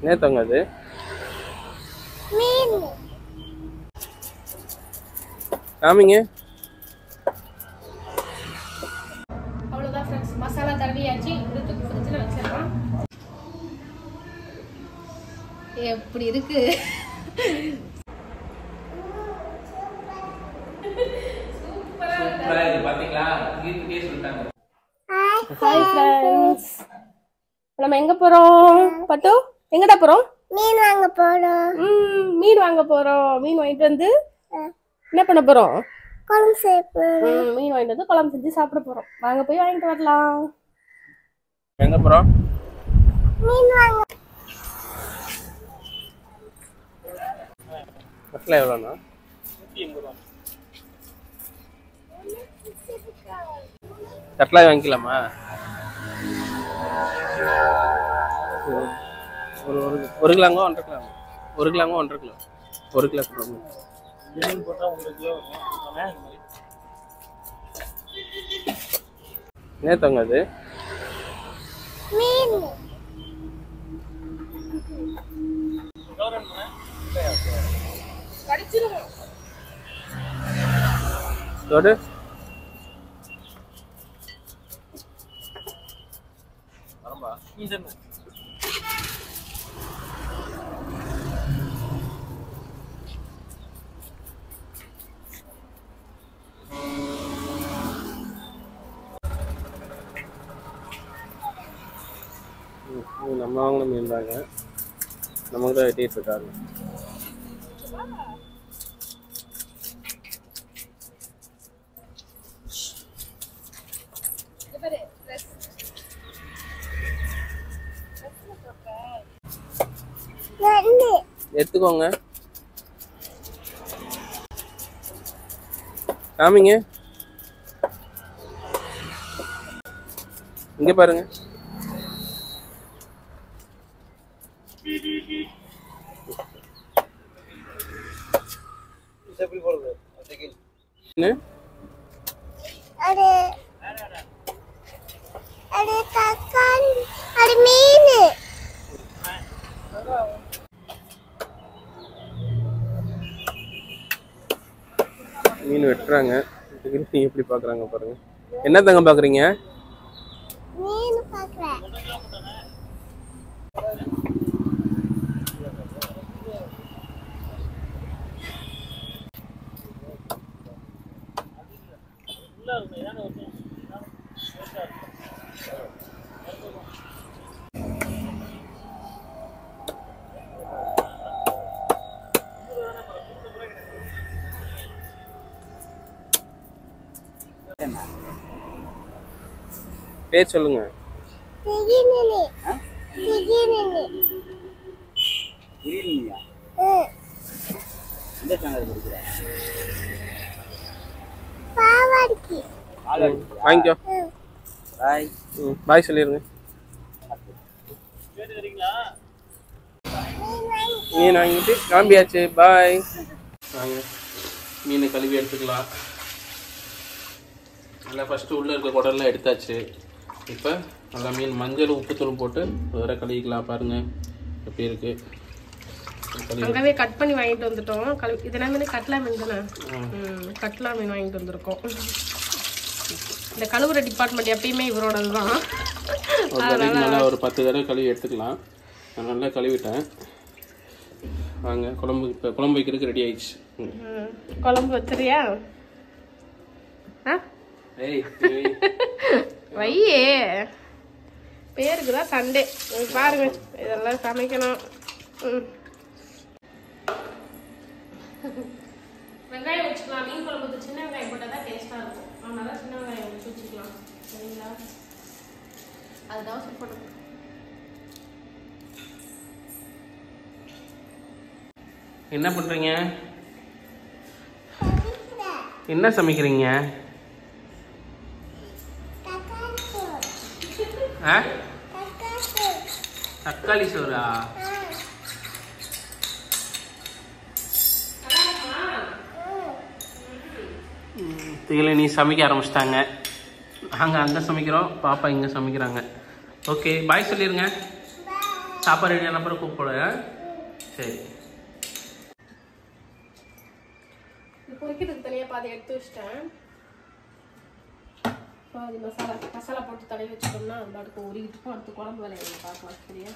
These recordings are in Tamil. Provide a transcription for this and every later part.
நேத்தங்க அது மீன். காமிங்க. அவ்வளவுதான் ஃப்ரெண்ட்ஸ், மசாலா தடவியாச்சு. எடுத்து ஃப்ரிட்ஜில் வச்சிடலாம். எப்படி இருக்கு? சூப்பரா இருக்கு பாத்தீங்களா? கீர்த்தியே சொல்லிட்டாங்க. ஹாய் ஃப்ரெண்ட்ஸ், நம்ம எங்க போறோம்? பட்டு எங்கடா போறோம்? மீன் வாங்க போறோம். மீன் வாங்க போறோம். மீன் வாங்கிட்டு வந்து என்ன பண்ண போறோம்? குழம்பு செய்ய போறோம். மீன் வாங்கிட்டு வந்து குழம்பு செஞ்சு சாப்பிட போறோம். வாங்க போய் வாங்கிட்டு வரலாம். எங்க போறோம்? மீன் வாங்க. கட்லா எவ்வளோண்ணா? 180 கட்லா வாங்கிக்கலாமா? ஒரு கிலோங்க 1.5 கிலோ. 1 கிலோங்க 1.5 கிலோ. 1 கிலோ சொல்லுங்க. நேத்தங்க அது மீன். தோடு நம்ம வாங்கின மீன் தாங்க. நமக்கு தான் வெட்டிட்டு இருக்காங்க. எடுத்துக்கோங்க. காமிங்க. இங்க பாருங்க. அது அது தக்காளி. அது மீன். மீன் வெட்டுறாங்க. நீங்க எப்படி பாக்குறாங்க பாருங்க. என்ன தங்க பாக்குறீங்க? மீன் பார்க்கறேன். பேர் சொல்லுங்க. திகினனி. திகினனி. கிரீன்யா இந்த சேனல் இருக்குடா. பாவாடிக்கு. வாங்கிக்கோ. பாய். பாய் சொல்லிருங்க. மீன் வாங்கிட்டு கிளம்பியாச்சு. பாய். வாங்க மீனை கழுவி எடுத்துக்கலாம். நல்லா ஃபஸ்ட்டு உள்ளே இருக்க குடல்லாம் எடுத்தாச்சு. இப்போ நல்லா மீன் மஞ்சள் உப்புத்தூள் போட்டு வேற கழுவிக்கலாம். பாருங்கள் எப்படி இருக்குது. அங்கவே கட் பண்ணி வாங்கிட்டு வந்துட்டோம். இதெல்லாம் மீன் கட்லா மீன் தானே? கட்லா மீன் வாங்கிட்டு வந்திருக்கோம். இந்த கழுவுற டிபார்ட்மெண்ட் எப்பயுமே இவரோடது தான். நல்லா ஒரு 10 தடவை கழுவி எடுத்துக்கலாம். நான் நல்லா கழுவிட்டேன். வாங்க குழம்பு. இப்போ குழம்பு வைக்கிறதுக்கு ரெடி ஆயிடுச்சு. குழம்பு வச்சிரியா? வையே, பேருக்கு தான் சண்டே. பாருங்க இதெல்லாம் சமைக்கணும். வெங்காயம் வச்சுக்கலாம். மீன் குழம்புக்கு சின்ன வெங்காயம் போட்டால் தான் டேஸ்ட்டாக இருக்கும். அதனால சின்ன வெங்காயம் வச்சு வச்சுக்கலாம். சரிங்களா? அதுதான் சூப்பர். என்ன பண்ணுறீங்க? என்ன சமைக்கிறீங்க? தக்காளி சோறா? திகிலினி சமைக்க ஆரம்பிச்சிட்டாங்க. நாங்கள் அங்கே சமைக்கிறோம், பாப்பா இங்கே சமைக்கிறாங்க. ஓகே பாய் சொல்லிடுங்க. சாப்பாடு ரெடி ஆன பிறகு கூப்பிடுறேன். சரி. பொரிக்கிறதுக்கு தனியாக பாதி எடுத்து வச்சிட்டேன். பாதி மசாலா போட்டு தடவி வச்சுட்டோம்னா அந்த அடுத்து உருகிட்டு அடுத்து குழம்பு வேலையை பார்க்கலாம். சரியா?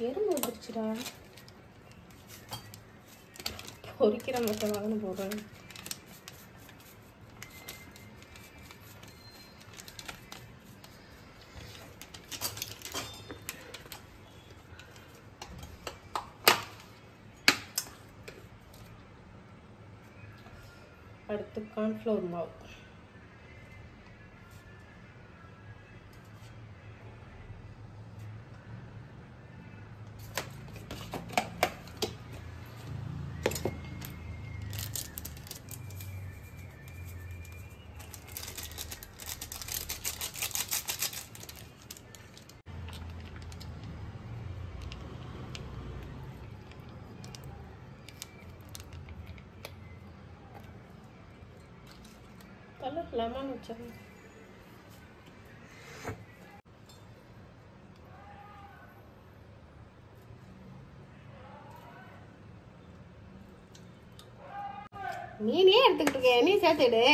எறும்பு வந்துருச்சுடா. பொரிக்கிற மசாலான்னு போடுறேன். அடுத்து கார்ன்ஃப்ளவர் மாவு. லெமன் வச்சிருக்கேன். நீனே எடுத்துக்கிட்டு இருக்க, நீ சேர்த்துடு.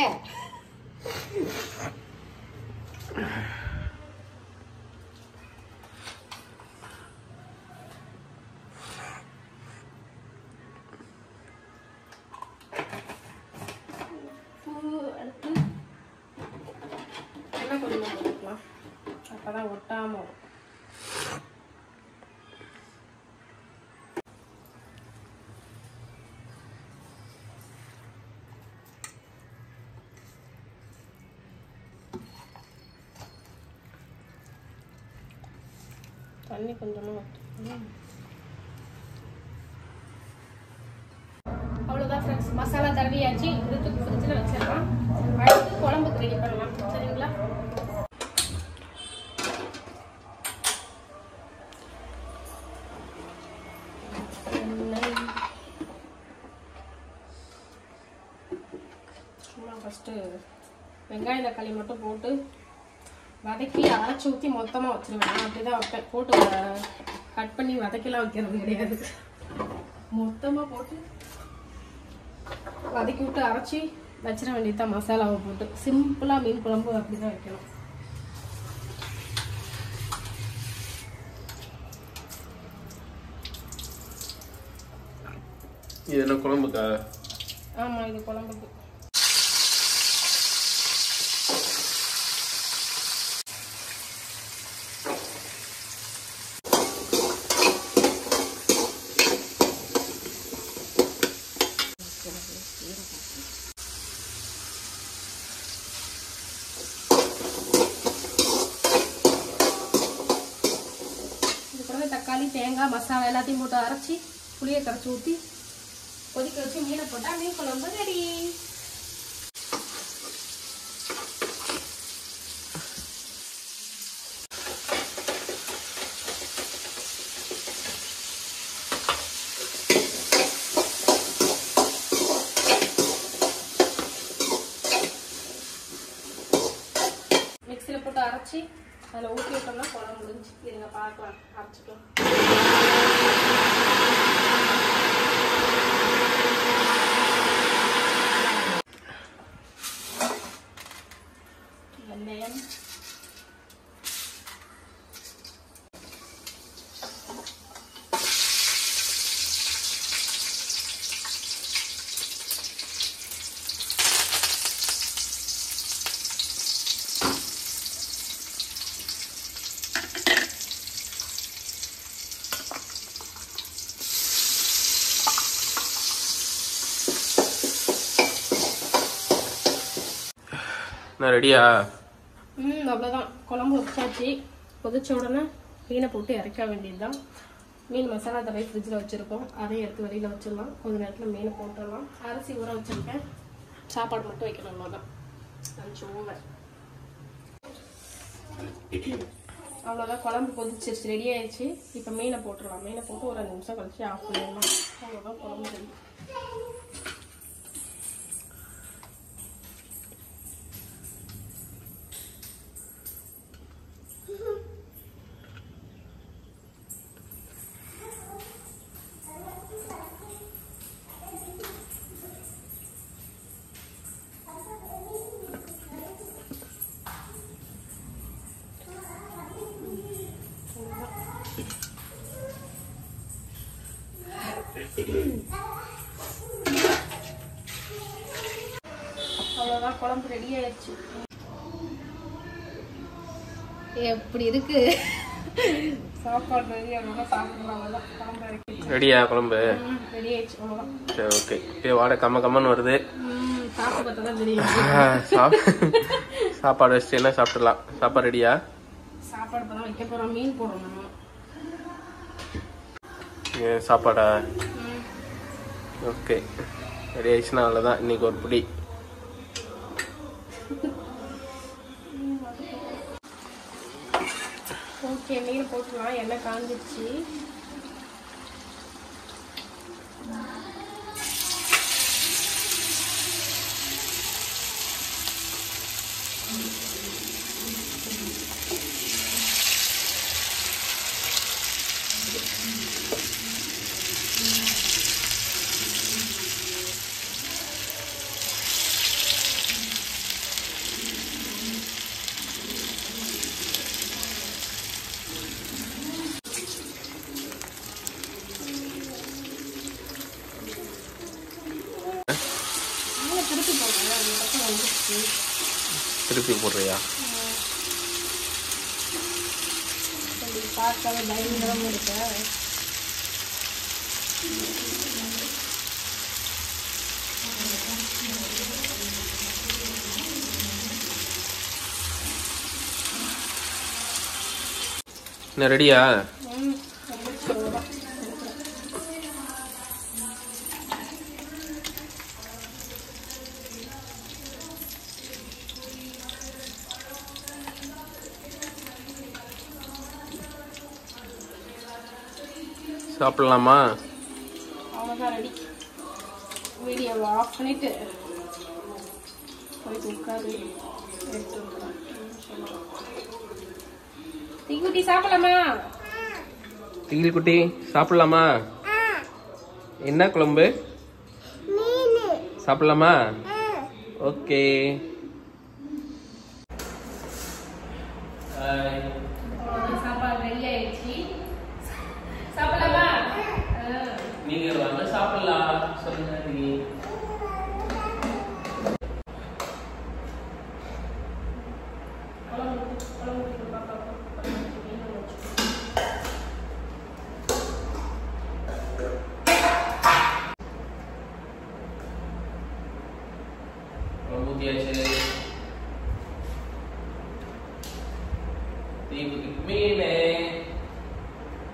அப்பதான் ஒட்டாம வரும். தண்ணி கொஞ்சமா ஊற்றணும். அவ்வளோதான் ஃப்ரெண்ட்ஸ், மசாலா தடவியாச்சு. இதுக்கு ஃப்ரிட்ஜில் வச்சிடலாம். அடுத்து குழம்புக்கு ரெடி பண்ணலாம். சரிங்களா? ஃபஸ்ட்டு வெங்காயம் தக்காளி மட்டும் போட்டு வதக்கி அரைச்சி ஊற்றி மொத்தமாக வச்சுருவேன். நான் அப்படி தான் வைப்பேன். போட்டு கட் பண்ணி வதக்கிலாம் வைக்கிறது கிடையாது. மொத்தமாக போட்டு வதக்கி விட்டு அரைச்சி வச்சிட வேண்டியதான். மசாலாவை போட்டு சிம்பிளாக மீன் குழம்பு அப்படி தான் வைக்கணும். இது என்ன குழம்புக்கா? ஆமாம், இது குழம்புக்கு. தக்காளி தேங்காய் மசாலா எல்லாத்தையும் போட்டு அரைச்சி புளியை கரைச்சி ஊற்றி கொதிக்க வச்சு மீனை போட்டால் மீன் குழம்பு ரெடி. மிக்சியில் போட்டு அரைச்சி அதில் ஊற்றி விட்டோம்னா குழம்பு முடிஞ்சு. இருங்க பார்க்கலாம், அரைச்சிட்டோம். வெந்தயம், ரெடியா? அவ்வளோதான். குழம்பு வச்சாச்சு. கொதிச்ச உடனே மீனை போட்டு இறக்க வேண்டியதுதான். மீன் மசாலா தடவை ஃப்ரிட்ஜில் வச்சுருக்கோம். அதையும் எடுத்து வெளியில் வச்சிடலாம். கொஞ்ச நேரத்தில் மீனை போட்டுடலாம். அரிசி ஊற வச்சுருக்கேன். சாப்பாடு மட்டும் வைக்கணும். அவ்வளோதான். கொஞ்சம் ஓவர். அவ்வளோதான். குழம்பு கொதிச்சிருச்சு, ரெடி ஆயிடுச்சு. இப்போ மீனை போட்டுடலாம். மீனை போட்டு ஒரு 5 நிமிஷம் கழிச்சு ஆஃப் பண்ணிடலாம். அவ்வளோதான் குழம்பு ரெடி. குழம்பு ரெடி ஆயிடுச்சு. எப்படி இருக்கு சாப்பாடு? ரெடி ஆகணும், சாப்பிடலாம். குழம்பு ரெடியா? குழம்பு ரெடி ஆயிடுச்சு. அவ்வளோதான். சரி, ஓகே. இப்போ வாடை கம்மன்னு வருது. சாப்பிட்டு பார்த்தா தான் தெரியும். சாப்பாடு வச்சு என்ன சாப்பிடலாம்? சாப்பாடு ரெடியா? சாப்பாடு தான் வைக்க போறோம். மீன் போடணும். சாப்பாடா? ஓகே, ரெடி ஆயிடுச்சுன்னா அவ்வளோதான். இன்னைக்கு ஒரு பிடி. ஓகே, மீன் போட்டுலாம். எண்ணெய் காஞ்சிடுச்சு. திருப்பி போடுறியா? பார்க்கவே பயங்கரமா இருக்கு. என்ன ரெடியா? சாப்பிடலாமா? அவ்வளோதான், ரெடி. வீடியோவை ஆஃப் பண்ணிட்டு போயிட்டு உட்காந்து எடுத்து விட்டுறேன். தீக்குட்டி சாப்பிடலாமா? திகில் குட்டி சாப்பிடலாமா? என்ன குழம்பு? சாப்பிடலாமா? ஓகே. சாப்பாடு ரெடி ஆயிடுச்சு. சாப்பிடலாமா? நீங்க வாங்க சாப்பிடலாம். சொல்லுங்க. மீன்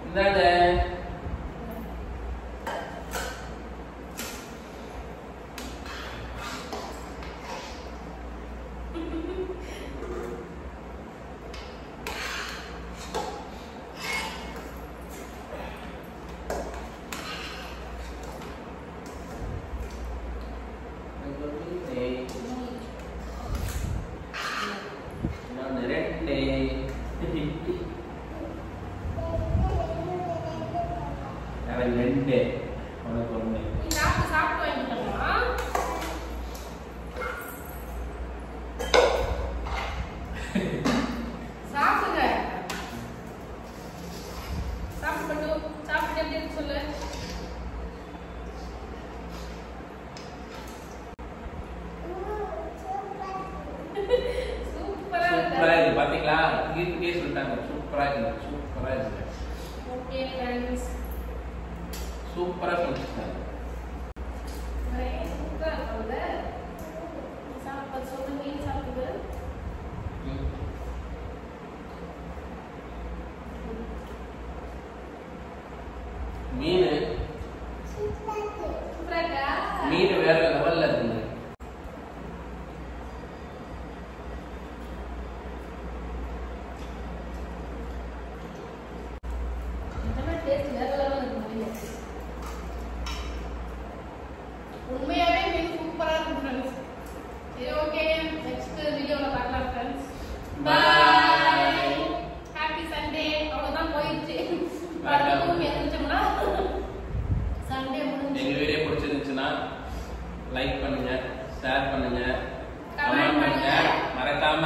இந்தாங்க. பாத்தீங்களா? கீர்த்தியே சொல்லிட்டாங்க, சூப்பரா இருக்கு, சூப்பரா இருக்கு. ஓகே फ्रेंड्स, சூப்பரா சொல்லிட்டாங்க. சூப்பரா இருக்குல்ல? சாப்பிட சொல்லுங்க, மீன் சாப்பிடுங்க. மீன் சூப்பரா மீன் வேற லெவல்ல இருக்கு. உண்மையாவே மீன் சூப்பரா இருக்கு फ्रेंड्स. சரி, ஓகே, நெக்ஸ்ட் வீடியோல பார்க்கலாம் फ्रेंड्स. பை. Happy Sunday. அவ்வளவுதான், போயிடுச்சு. படுத்தும் எழுந்திருச்சோம்னா சண்டே முடிஞ்சு. எங்க வீடியோ பிடிச்சிருந்துச்சுன்னா லைக் பண்ணுங்க, ஷேர் பண்ணுங்க, கமெண்ட் பண்ணுங்க, மறக்காம